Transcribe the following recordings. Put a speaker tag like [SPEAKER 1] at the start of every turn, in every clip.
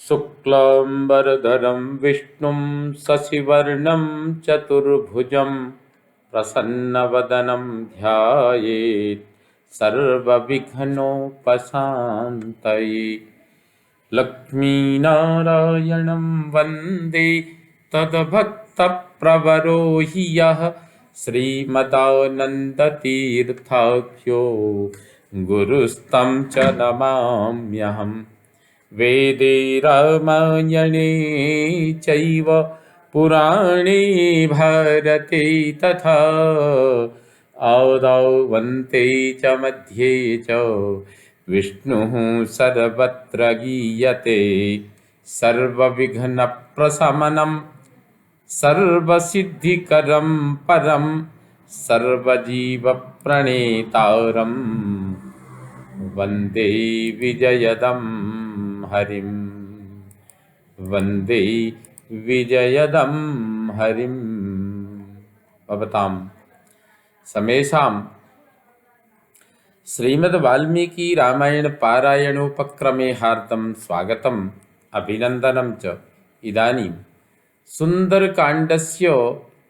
[SPEAKER 1] शुक्लांबरधरं विष्णुं शशिवर्णं चतुर्भुजं प्रसन्नवदनं ध्यायेत् सर्वविघ्नोपशान्तये। लक्ष्मीनारायणं वन्दे तद्भक्तप्रवरो हि यः श्रीमदानन्दतीर्थाख्यो गुरुस्तं च नमाम्यहम्। वेदे रामायणे चैव पुराणे भारते तथा आदौ वन्ते च मध्ये च विष्णुः सर्वत्र गीयते। सर्वविघ्नप्रशमनं सर्वसिद्धिकरं परं सर्वजीवप्रणेतारं वन्दे विजयदं हरिं। वन्दे विजयदं हरिं। भवतां समेषां श्रीमद् वाल्मीकि रामायण पारायणोपक्रमे हार्दं स्वागतम् अभिनन्दनं च। इदानीं सुन्दरकाण्डस्य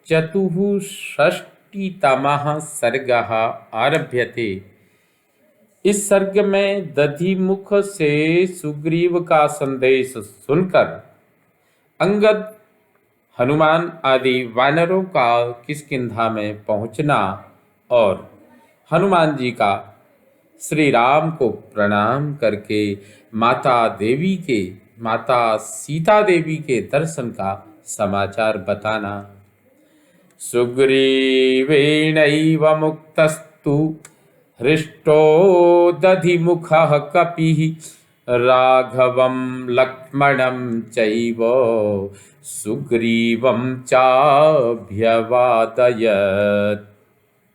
[SPEAKER 1] 64तमः सर्गः आरभ्यते। इस सर्ग में दधिमुख से सुग्रीव का संदेश सुनकर अंगद, हनुमान आदि वानरों का किष्किंधा में पहुंचना और हनुमान जी का श्री राम को प्रणाम करके माता सीता देवी के दर्शन का समाचार बताना। सुग्रीवेणैव मुक्तस्तु हृष्टो दधिमुखः कपिः राघवं लक्ष्मणं चैव सुग्रीवं चाभ्यवादयत्।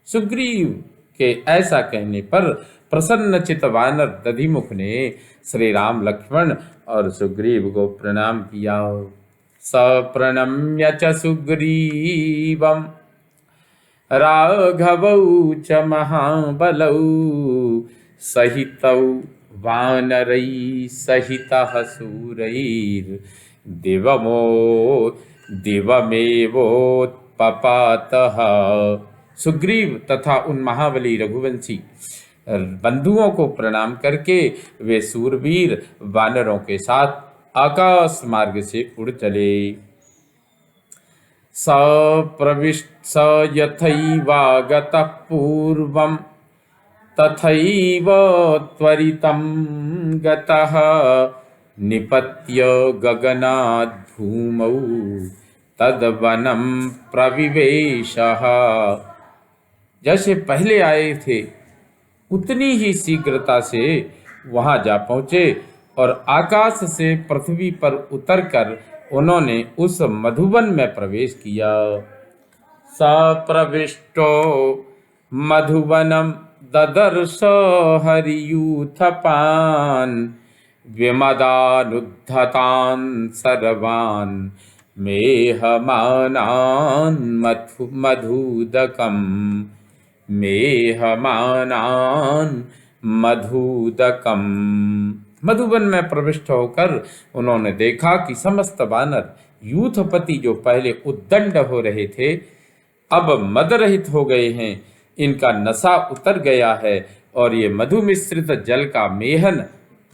[SPEAKER 1] सुग्रीव के ऐसा कहने पर प्रसन्नचित वानर दधिमुख ने श्री राम, लक्ष्मण और सुग्रीव को प्रणाम किया। सप्रणम्य च सुग्रीवं राघवौ च महाबलौ सहितौ वानरैः सहितः दिवमेवोत्पपातः। सुग्रीव तथा उन महाबली रघुवंशी बंधुओं को प्रणाम करके वे सूरवीर वानरों के साथ आकाश मार्ग से उड़ चले। स यथैवागतः पूर्वं तथैव त्वरितं गतः निपत्य गगनाद् भूमौ तद्वनं प्रविवेशः। जैसे पहले आए थे उतनी ही शीघ्रता से वहां जा पहुंचे और आकाश से पृथ्वी पर उतरकर उन्होंने उस मधुवन में प्रवेश किया। सप्रविष्टो मधुवनम ददर्श हरियूथपान् विमदानुद्धतान् सर्वान् मेहमानान् मधुदकम्। मधुवन में प्रविष्ट होकर उन्होंने देखा कि समस्त वानर यूथपति जो पहले उद्दंड हो रहे थे अब मदरहित हो गए हैं। इनका नशा उतर गया है और ये मधु मिश्रित जल का मेहन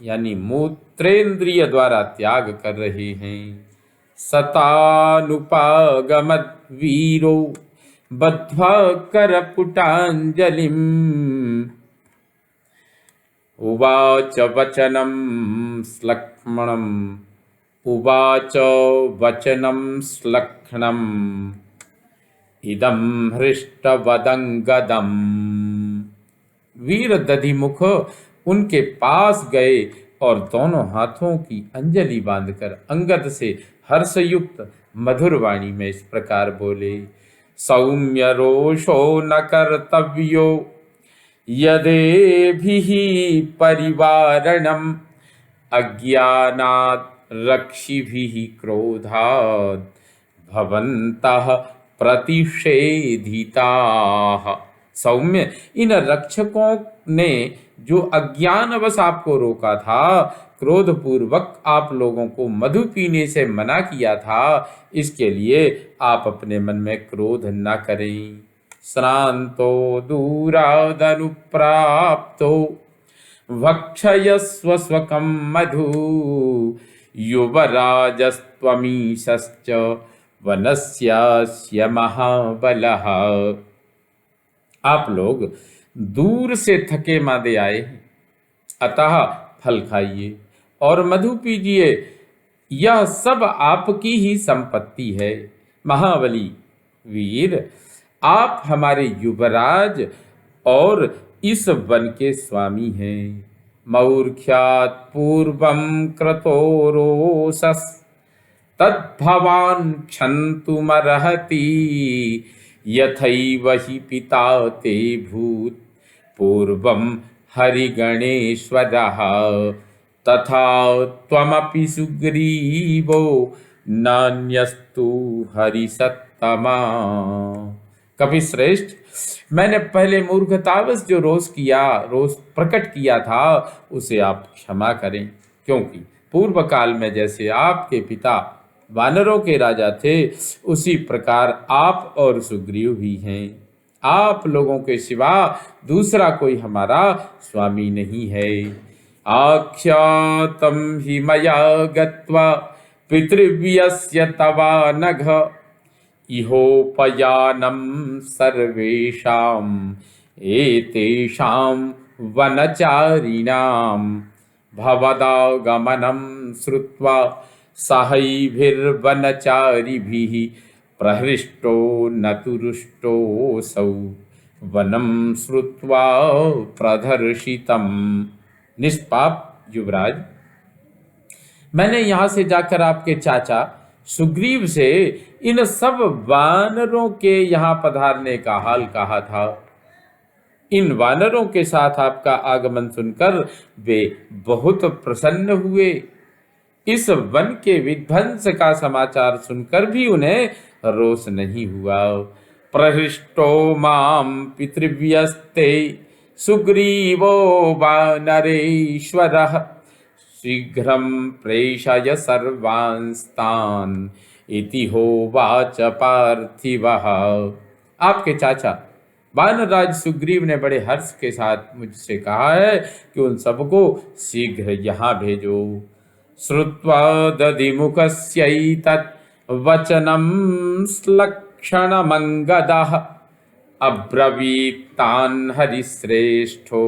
[SPEAKER 1] यानी मूत्रेंद्रिय द्वारा त्याग कर रहे हैं। सतानुपागमद वीरो बद्ध्वा करपुटांजलिम् उवाच वचनं श्लक्ष्णम् इदं हृष्टवदंगदम्। वीर दधिमुख उनके पास गए और दोनों हाथों की अंजलि बांधकर अंगद से हर्षयुक्त मधुर वाणी में इस प्रकार बोले। सौम्य रोषो न कर्तव्यो यदेभिः परिवारणम् अज्ञानात् रक्षिभिः क्रोधात् भवन्तः प्रतिषेधिताः। सौम्य, इन रक्षकों ने जो अज्ञानवश आपको रोका था, क्रोधपूर्वक आप लोगों को मधु पीने से मना किया था, इसके लिए आप अपने मन में क्रोध न करें। श्रांतो दूरादनुप्राप्तो भक्षयस्व स्वकं मधु युवराजस्त्वमीशश्च वनस्यास्य महाबलः। आप लोग दूर से थके मांदे आए हैं, अतः फल खाइए और मधु पीजिए, यह सब आपकी ही संपत्ति है। महाबली वीर, आप हमारे युवराज और इस वन के स्वामी हैं। मौर्ख्यात् पूर्वं क्रतोरोसस् तद्भवान् क्षन्तुमर्हति यथैव हि पिता ते भूत् पूर्वं हरिगणेश्वरः तथा त्वमपि सुग्रीवो नान्यस्तु हरिसत्तमा। कपिश्रेष्ठ, मैंने पहले मूर्खतावश जो रोष प्रकट किया था उसे आप क्षमा करें, क्योंकि पूर्व काल में जैसे आपके पिता वानरों के राजा थे, उसी प्रकार आप और सुग्रीव भी हैं। आप लोगों के सिवा दूसरा कोई हमारा स्वामी नहीं है। आख्यातं हि मया गत्वा पितृव्यस्य तवा नघ इहोपयानं सर्वेषाम् एतेषां वनचारिणां भवदागमनं श्रुत्वा सहैभिर्वनचारिभिः प्रहृष्टो न तु रुष्टोऽसौ वनं श्रुत्वा प्रदर्शितम्। निष्पाप युवराज, मैंने यहाँ से जाकर आपके चाचा सुग्रीव से इन सब वानरों के यहाँ पधारने का हाल कहा था। इन वानरों के साथ आपका आगमन सुनकर वे बहुत प्रसन्न हुए। इस वन के विध्वंस का समाचार सुनकर भी उन्हें रोष नहीं हुआ। प्रहृष्टो माम पितृव्यस्ते सुग्रीवो वानरेश्वरः शीघ्रं प्रेषय सर्वांस्तान् इति होवाच पार्थिवः। आपके चाचा वानरराज सुग्रीव ने बड़े हर्ष के साथ मुझसे कहा है कि उन सबको शीघ्र यहाँ भेजो। श्रुत्वा दधिमुखस्यैतत् वचनं श्लक्षणमङ्गदः अब्रवीत्तान् हरिश्रेष्ठो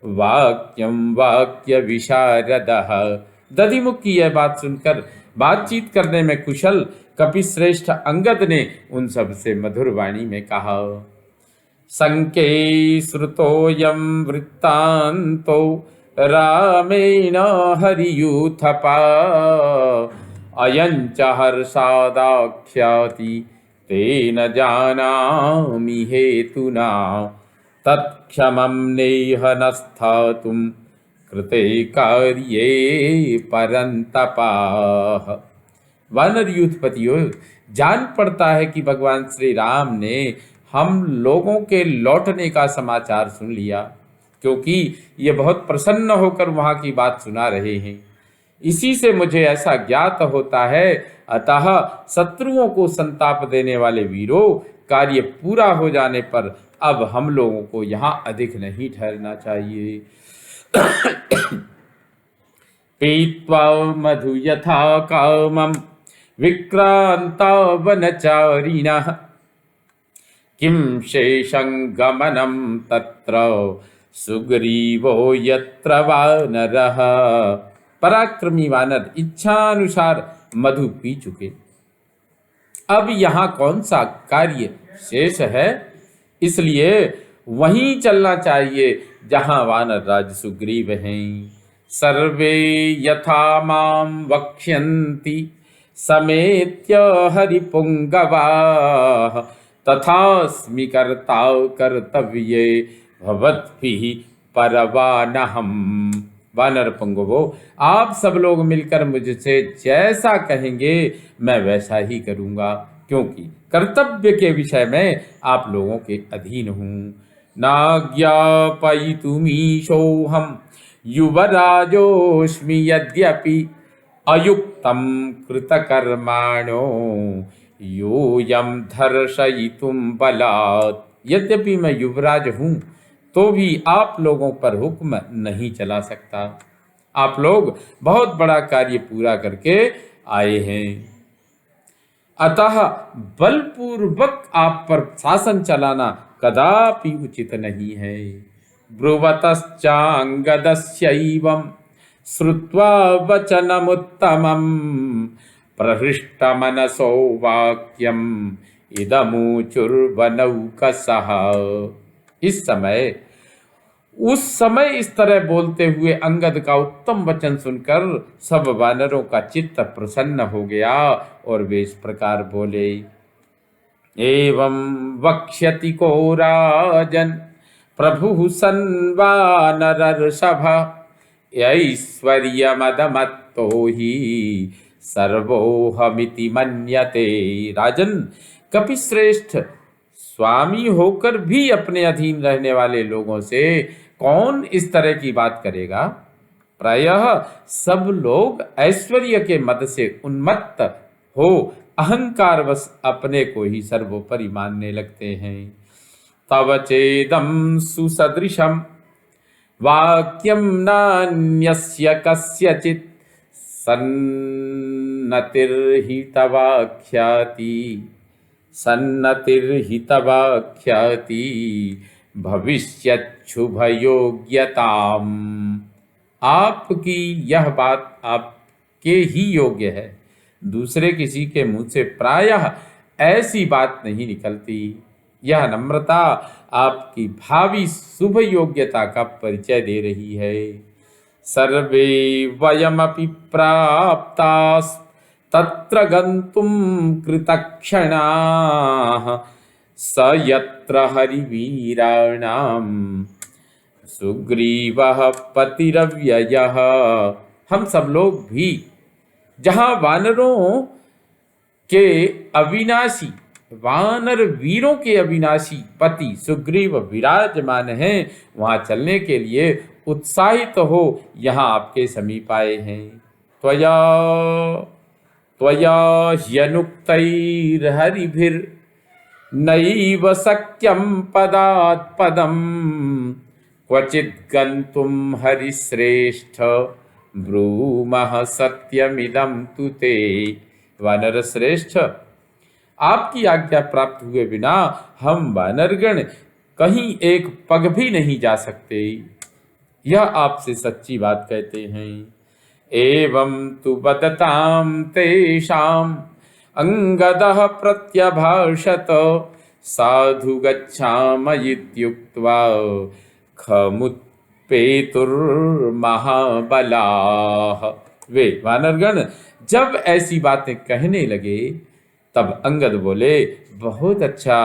[SPEAKER 1] वाक्यं वाक्य विशारदः। दधिमुख की यह बात सुनकर बातचीत करने में कुशल कपिश्रेष्ठ अंगद ने उन सब से मधुर वाणी में कहा। संके श्रुतोऽयं वृत्तान्तो रामेण हरियूथपा अयं च हर्षादाख्याति तेन जानामि हेतुना तत्क्षमं नेह न स्थातुं कृते कार्ये परन्तपाः। वानर यूथपतियों, जान पड़ता है कि भगवान श्री राम ने हम लोगों के लौटने का समाचार सुन लिया, क्योंकि ये बहुत प्रसन्न होकर वहाँ की बात सुना रहे हैं। इसी से मुझे ऐसा ज्ञात होता है, अतः शत्रुओं को संताप देने वाले वीरों, कार्य पूरा हो जाने पर अब हम लोगों को यहाँ अधिक नहीं ठहरना चाहिए। पीत्वा मधु यथा कामं विक्रांता वनचारिणः किं शेषं गमनं तत्र सुग्रीवो यत्र वानरः। पराक्रमी वानर इच्छानुसार मधु पी चुके, अब यहाँ कौन सा कार्य शेष है, इसलिए वहीं चलना चाहिए जहाँ वानर राज सुग्रीव हैं। सर्वे यथा मां वक्ष्यन्ति समेत्य हरिपुंगवाः तथास्मि कर्ता कर्तव्ये भवद्भिः परवानहम्। वानर पुंगवो, आप सब लोग मिलकर मुझसे जैसा कहेंगे मैं वैसा ही करूँगा, क्योंकि कर्तव्य के विषय में आप लोगों के अधीन हूँ। नाज्ञापयितुमीशोऽहं युवराजोऽस्मि यद्यपि अयुक्तं कृतकर्माणो योऽयं दर्शयितुं बलात्। यद्यपि मैं युवराज हूँ तो भी आप लोगों पर हुक्म नहीं चला सकता। आप लोग बहुत बड़ा कार्य पूरा करके आए हैं, अतः बलपूर्वक आप पर शासन चलाना कदापि उचित नहीं है। ब्रुवतश्चांगदस्यैवं श्रुत्वा वचनमुत्तमं प्रहृष्टमनसो वाक्यम इदमूचुर्वनौकसः। उस समय इस तरह बोलते हुए अंगद का उत्तम वचन सुनकर सब वानरों का चित्त प्रसन्न हो गया और वे इस प्रकार बोले, एवं वक्ष्यति को राजन प्रभु सन्वानरर्षभ ऐश्वर्यमदमत्तो हि सर्वोहमिति मन्यते। राजन, कपिश्रेष्ठ स्वामी होकर भी अपने अधीन रहने वाले लोगों से कौन इस तरह की बात करेगा? प्रायः सब लोग ऐश्वर्य के मद से उन्मत्त हो अहंकारवश अपने को ही सर्वोपरि मानने लगते हैं। तव चेदं सुसदृशं वाक्यं नान्यस्य कस्यचित् सन्नतिर्हि तवाख्याति भविष्यच्छुभयोग्यताम्। आपकी यह बात आपके ही योग्य है, दूसरे किसी के मुंह से प्रायः ऐसी बात नहीं निकलती। यह नम्रता आपकी भावी शुभ योग्यता का परिचय दे रही है। सर्वे वयमपि प्राप्तास् तत्र गन्तुं कृतक्षणाः स यत्र हरिवीराणां सुग्रीवः पतिरव्ययः। हम सब लोग भी जहाँ वानरों के अविनाशी वानर वीरों के अविनाशी पति सुग्रीव विराजमान हैं, वहाँ चलने के लिए उत्साहित हो यहाँ आपके समीप आए हैं। त्वया ह्यनुक्तैर्हरिभिर्नैव शक्यं पदात् पदं क्वचित् गन्तुं हरिश्रेष्ठ ब्रूमः सत्यमिदं तु ते। वानर श्रेष्ठ, आपकी आज्ञा प्राप्त हुए बिना हम वानरगण कहीं एक पग भी नहीं जा सकते। यह आपसे सच्ची बात कहते हैं। एवं तु वदतां तेषाम् अंगदः प्रत्यभाषत साधु गच्छामयित्युक्त्वा खमुत्पेतुर्महाबलाः। वे वानरगण जब ऐसी बातें कहने लगे तब अंगद बोले, बहुत अच्छा,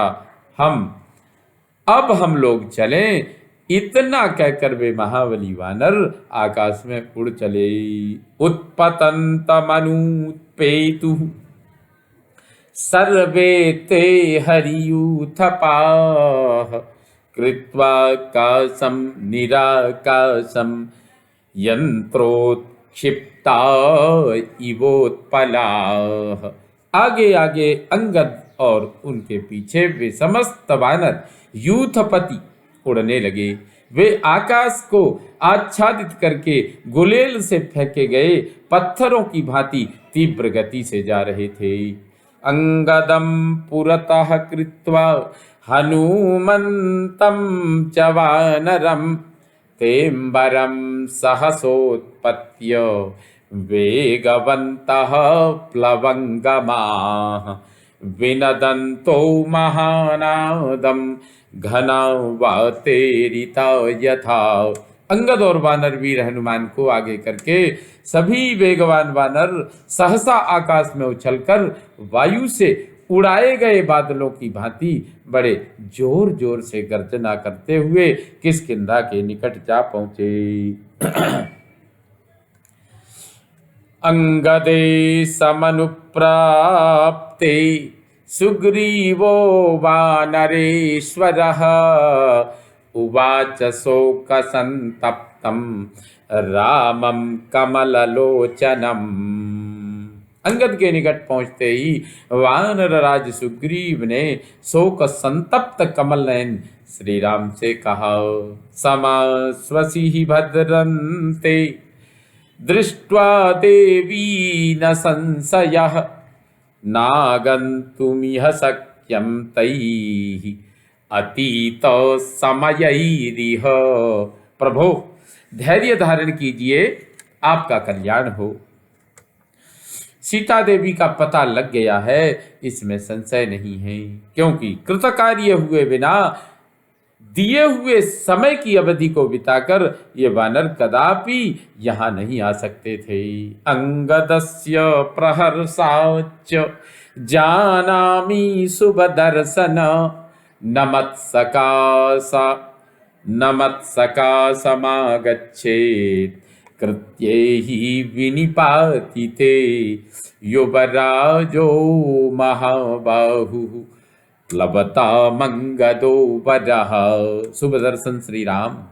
[SPEAKER 1] अब हम लोग चलें। इतना कहकर वे महाबली वानर आकाश में उड़ चले। उत्पतन्तमनुपेतु सर्वे ते हरियूथपाः कृत्वा काशं निराकाशं यंत्रोत्क्षिप्ता इवोत्पलाः। आगे आगे अंगद और उनके पीछे वे समस्त वानर यूथपति उड़ने लगे। वे आकाश को आच्छादित करके गुलेल से फेंके गए पत्थरों की भांति तीव्र गति से जा रहे थे। अंगदं पुरतः कृत्वा हनुमन्तं च वानरं तेम्बरं सहसोत्पत्य वेगवन्तः प्लवंगमाः विनदन्तो महानादं घनावातेरिता यथा। अंगद और वानर वीर हनुमान को आगे करके सभी वेगवान वानर सहसा आकाश में उछलकर वायु से उड़ाए गए बादलों की भांति बड़े जोर जोर से गर्जना करते हुए किष्किंधा के निकट जा पहुंचे। अंगदे समनुप्राप्ते सुग्रीवो वानरेश्वरः उवाच शोकसंतप्तं रामं कमललोचनम्। अंगद के निकट पहुंचते ही वानर राज सुग्रीव ने शोक संतप्त कमल नयन श्री राम से कहा, समाश्वसि भद्रन्ते दृष्ट्वा देवी न संशयः, नागन्तुमिह शक्यं तैः अतीत समयैरिह। प्रभो धैर्य धारण कीजिए, आपका कल्याण हो। सीता देवी का पता लग गया है, इसमें संशय नहीं है, क्योंकि कृतकार्य हुए बिना दिए हुए समय की अवधि को बिताकर ये वानर कदापि यहाँ नहीं आ सकते थे। अंगदस्य प्रहर्षाच्च जानामि शुभ दर्शन, नमत्सकाशमागच्छेत् कृत्ये हि विनिपातिते युवराजो महाबाहुः प्लवता मंगदो वरः। शुभ दर्शन श्री राम।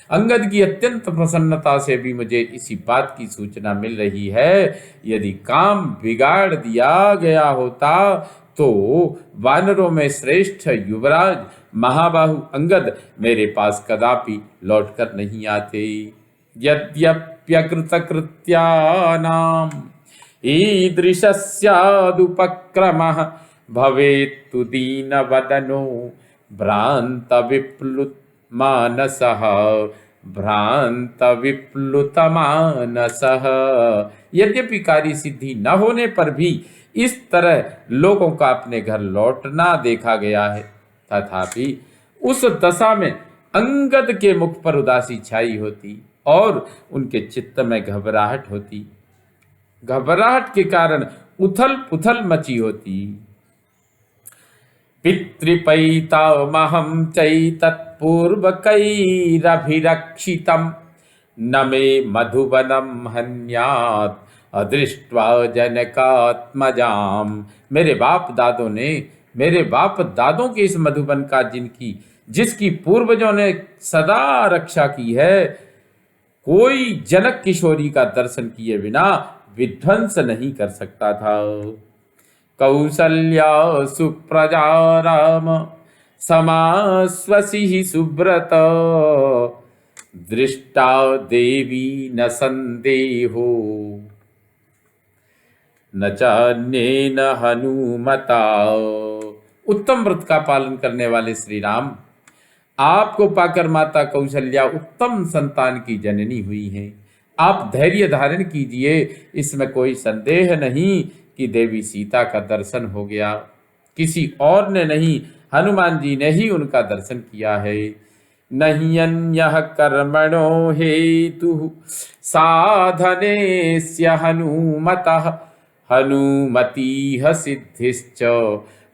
[SPEAKER 1] अंगद की अत्यंत प्रसन्नता से भी मुझे इसी बात की सूचना मिल रही है, यदि काम बिगाड़ दिया गया होता तो वानरों में श्रेष्ठ युवराज महाबाहु अंगद मेरे पास कदापि लौटकर नहीं आते। यद्यप्यकृतकृत्यानां ईदृशस्यादुपक्रमः भवेत्तु दीनवदनो भ्रांत विप्लुत मानसः, भ्रांत विप्लुत मानसः। यद्यपि कार्य सिद्धि न होने पर भी इस तरह लोगों का अपने घर लौटना देखा गया है, तथापि उस दशा में अंगद के मुख पर उदासी छाई होती और उनके चित्त में घबराहट होती। घबराहट के कारण उथल पुथल मची होती। पितृपैतामहं चैतत्पूर्वकैरभिरक्षितं, न मे मधुवनं हन्यात् अदृष्ट्वा जनकात्मजां। मेरे बाप दादों के इस मधुबन का जिसकी पूर्वजों ने सदा रक्षा की है, कोई जनक किशोरी का दर्शन किए बिना विध्वंस नहीं कर सकता था। कौसल्या सुप्रजा राम समाश्वसि सुब्रत, दृष्टा देवी न संदेहो न चान्येन हनुमता। उत्तम व्रत का पालन करने वाले श्री राम, आपको पाकर माता कौशल्या उत्तम संतान की जननी हुई हैं। आप धैर्य धारण कीजिए, इसमें कोई संदेह नहीं कि देवी सीता का दर्शन हो गया। किसी और ने नहीं, हनुमान जी ने ही उनका दर्शन किया है। नहीं अन्यः कर्मणो हेतुः साधनेस्य हनुमतः, हनुमतिः सिद्धिश्च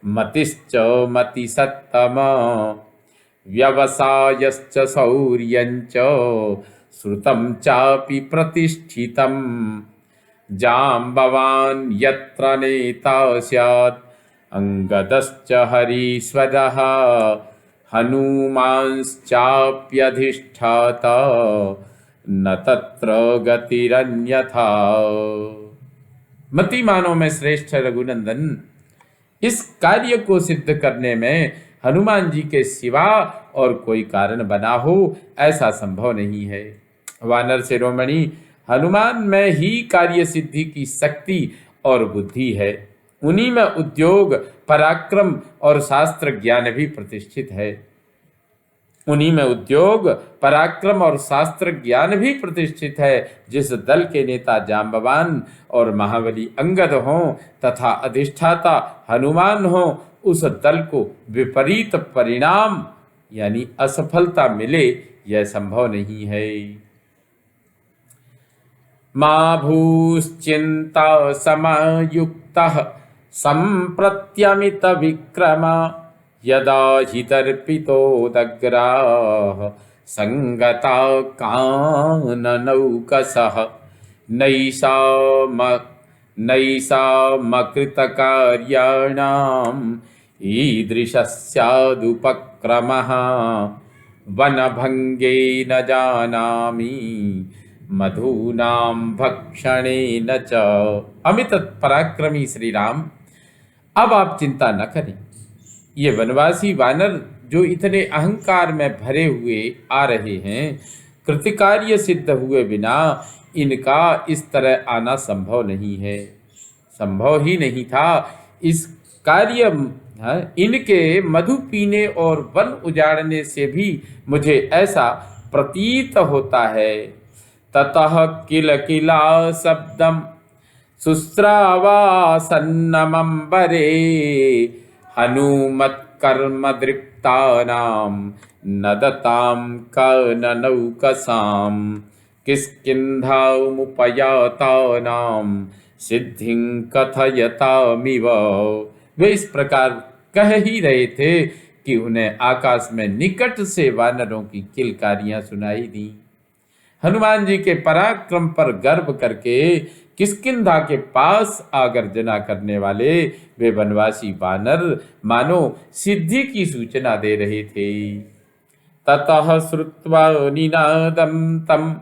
[SPEAKER 1] मतिश्च मतिसत्तमा, व्यवसायश्च शौर्यञ्च श्रुतं चापि प्रतिष्ठितं, जाम्बवान् यत्र नेता स्यात् अंगदश्च हरीश्वरः, हनुमांश्चाप्यधिष्ठाता न तत्र गतिरन्यथा। मतिमानों में श्रेष्ठ रघुनंदन, इस कार्य को सिद्ध करने में हनुमान जी के सिवा और कोई कारण बना हो ऐसा संभव नहीं है। वानर शिरोमणि, हनुमान में ही कार्य सिद्धि की शक्ति और बुद्धि है। उन्हीं में उद्योग, पराक्रम और शास्त्र ज्ञान भी प्रतिष्ठित है। उन्हीं में उद्योग, पराक्रम और शास्त्र ज्ञान भी प्रतिष्ठित है। जिस दल के नेता जाम्बवान और महाबली अंगद हों तथा अधिष्ठाता हनुमान हों, उस दल को विपरीत परिणाम यानी असफलता मिले, यह संभव नहीं है। मा भूश्चिंता समायुक्तः संप्रत्यमित विक्रमा, यदा हि दर्पितोदग्राः संगता काननौकसः, नैषामकृतकार्याणाम् ईदृशस्यादुपक्रमः, वन भंगे न जानामि मधुनाम भक्षणे न च। अमित पराक्रमी श्री राम, अब आप चिंता न करें। ये वनवासी वानर जो इतने अहंकार में भरे हुए आ रहे हैं, कृतकार्य सिद्ध हुए बिना इनका इस तरह आना संभव नहीं है, संभव ही नहीं था। इस कार्य इनके मधु पीने और वन उजाड़ने से भी मुझे ऐसा प्रतीत होता है। ततः किल किला शब्दम शुश्रावासन्नमंबरे हनुमत्कर्म दृप्तानां नदतां काननौकसां किष्किन्धामुपयातानां सिद्धिं कथयतामिव। वे इस प्रकार कह ही रहे थे कि उन्हें आकाश में निकट से वानरों की किलकारियां सुनाई दी। हनुमान जी के पराक्रम पर गर्व करके किष्किंधा के पास आगर्जना करने वाले वे वनवासी वानर मानो सिद्धि की सूचना दे रहे थे। ततः श्रुत्वा निनादं तं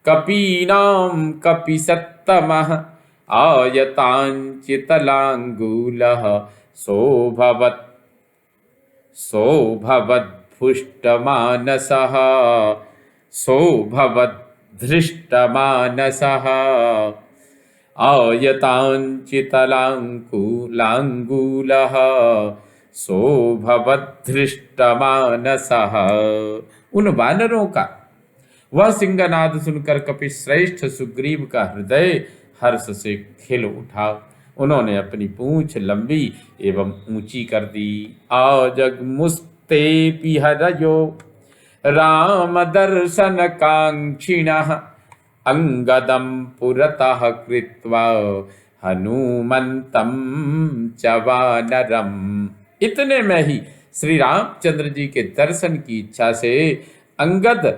[SPEAKER 1] कपीनां कपिसत्तमः आयताञ्चितलाङ्गूलः सोऽभवद्भुष्टमानसः सोऽभवद्धृष्टमानसः आयताञ्चितलाङ्गूलः सोऽभवद्धृष्टमानसः। उन वानरों का वह सिंहनाद सुनकर कपि श्रेष्ठ सुग्रीव का हृदय हर्ष से खिल उठा। उन्होंने अपनी पूंछ लंबी एवं ऊंची कर दी। आजगमुस्ते पिहरयो राम दर्शन कांक्षिणः अंगदं पुरतः कृत्वा हनुमंतं च वानरम। इतने में ही श्री रामचंद्र जी के दर्शन की इच्छा से अंगद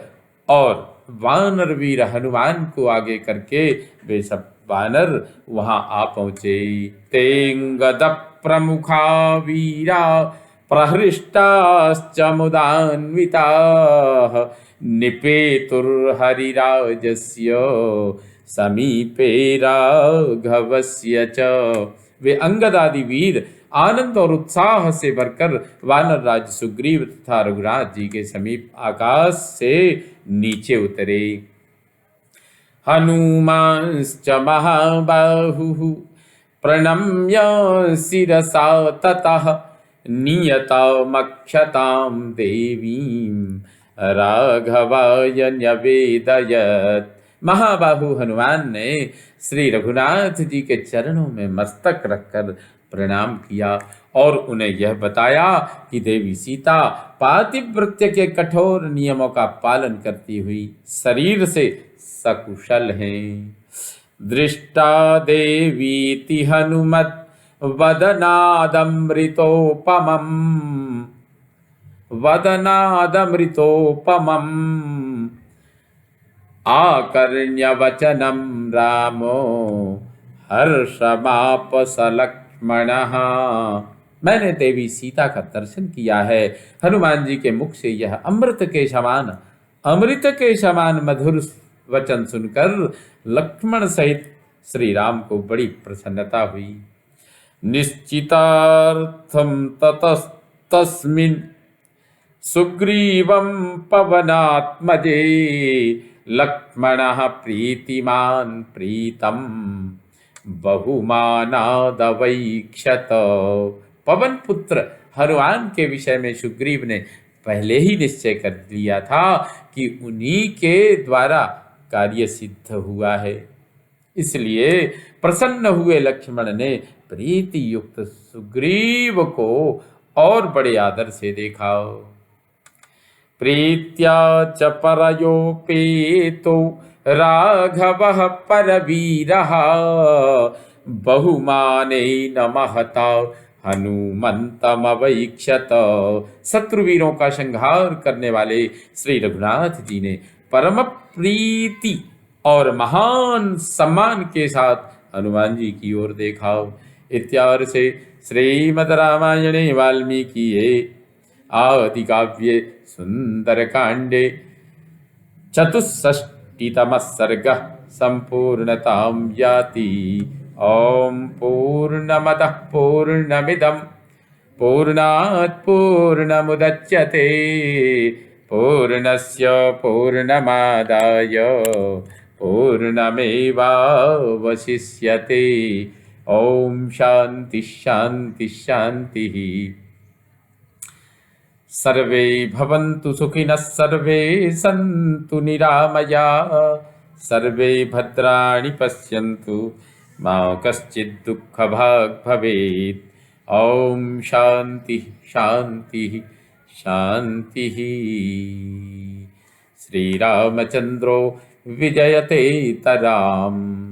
[SPEAKER 1] और वानर वीर हनुमान को आगे करके वे सब वानर वहां आ पहुंचे। तेंगद प्रमुखा वीरा प्रहृष्टाश्च मुदान्विताः निपेतुर्हरिराजस्य समीपे राघवस्य च। वे अंगद आदि वीर आनंद और उत्साह से भरकर वानर राज सुग्रीव तथा रघुनाथ जी के समीप आकाश से नीचे उतरे। हनुमांश्च महाबाहुः प्रणम्य शिरसा ततः नियतामक्षतां देवीं राघवाय न्यवेदयत्। महाबाहु हनुमान ने श्री रघुनाथ जी के चरणों में मस्तक रखकर प्रणाम किया और उन्हें यह बताया कि देवी सीता पातिव्रत्य के कठोर नियमों का पालन करती हुई शरीर से सकुशल हैं। दृष्टा देवीति हनुमत वदनादमृतोपमम् आकर्ण्य वचनं रामो हर्षमापस लक्ष्मणः। मैंने देवी सीता का दर्शन किया है। हनुमान जी के मुख से यह अमृत के समान मधुर वचन सुनकर लक्ष्मण सहित श्री राम को बड़ी प्रसन्नता हुई। निश्चितार्थं ततस्तस्मिन् सुग्रीवं पवनात्मजे लक्ष्मणः प्रीतिमान् प्रीतं बहुमानादवैक्षत। पवन पुत्र हनुमान के विषय में सुग्रीव ने पहले ही निश्चय कर लिया था कि उन्हीं के द्वारा कार्य सिद्ध हुआ है। इसलिए प्रसन्न हुए लक्ष्मण ने प्रीति युक्त सुग्रीव को और बड़े आदर से देखा। प्रीत्या च परयोपेतो राघवः परवीरः बहुमानेन महता हनुमंतमवैक्षत। शत्रुवीरों का संहार करने वाले श्री रघुनाथ जी ने परम प्रीति और महान सम्मान के साथ हनुमान जी की ओर देखा। इत्यादि से श्रीमद् रामायणे वाल्मीकि आदिकाव्ये सुन्दरकाण्डे चतुष्षष्टितमः सर्गः सम्पूर्णतां याति। ॐ पूर्णमदः पूर्णमिदं पूर्णात् पूर्णमुदच्यते पूर्णस्य पूर्णमादाय पूर्णमेवावशिष्यते। ॐ शान्ति शान्ति शान्तिः। सर्वे भवन्तु सुखिनः सर्वे सन्तु निरामयाः सर्वे भद्राणि पश्यन्तु मा कश्चित् दुःखभाग् भवेत्। ॐ शान्ति शान्ति शान्तिः। श्रीरामचन्द्रो विजयते तराम्।